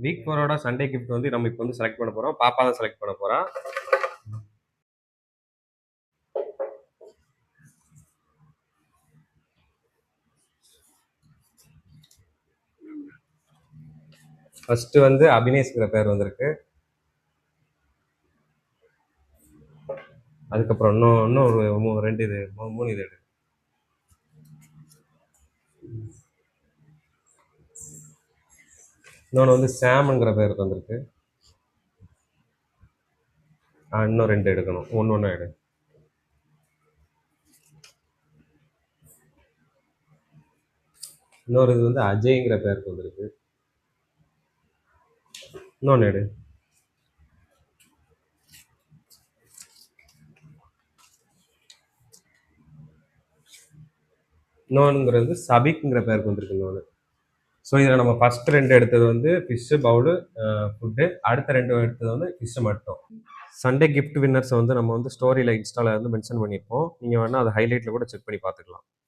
Week 4ஓட Sunday gift வந்து நம்ம இப்போ வந்து செலக்ட் பண்ண போறோம். பாப்பா தான் செலக்ட் பண்ண போறா. ஃபர்ஸ்ட் வந்து அபினேஷ்ங்கிற பேர் வந்திருக்கு. அதுக்கப்புறம் இன்னும் ஒரு 2 இது 3 இது எடு. இன்னொன்று வந்து சாம்ங்கிற பேருக்கு வந்திருக்கு. இன்னும் 2 எடுக்கணும். ஒன்று எடு. இன்னொரு இது வந்து அஜய்ங்கிற பேருக்கு வந்திருக்கு. இன்னொன்று எடு. இன்னொன்றுங்கிறது சபிக்ங்கிற பேருக்கு வந்திருக்கு இன்னொன்று. ஸோ இதில் நம்ம ஃபர்ஸ்ட் 2 எடுத்தது வந்து ஃபிஷ்ஷு பவுலு ஃபுட்டு, அடுத்த 2 எடுத்தது வந்து ஃபிஷ்ஷு மட்டும். சண்டே கிஃப்ட் வின்னர்ஸை வந்து நம்ம வந்து ஸ்டோரியில் இன்ஸ்டாவில் வந்து மென்ஷன் பண்ணியிருப்போம். நீங்கள் வேணால் அதை ஹைலைட்டில் கூட செக் பண்ணி பார்த்துக்கலாம்.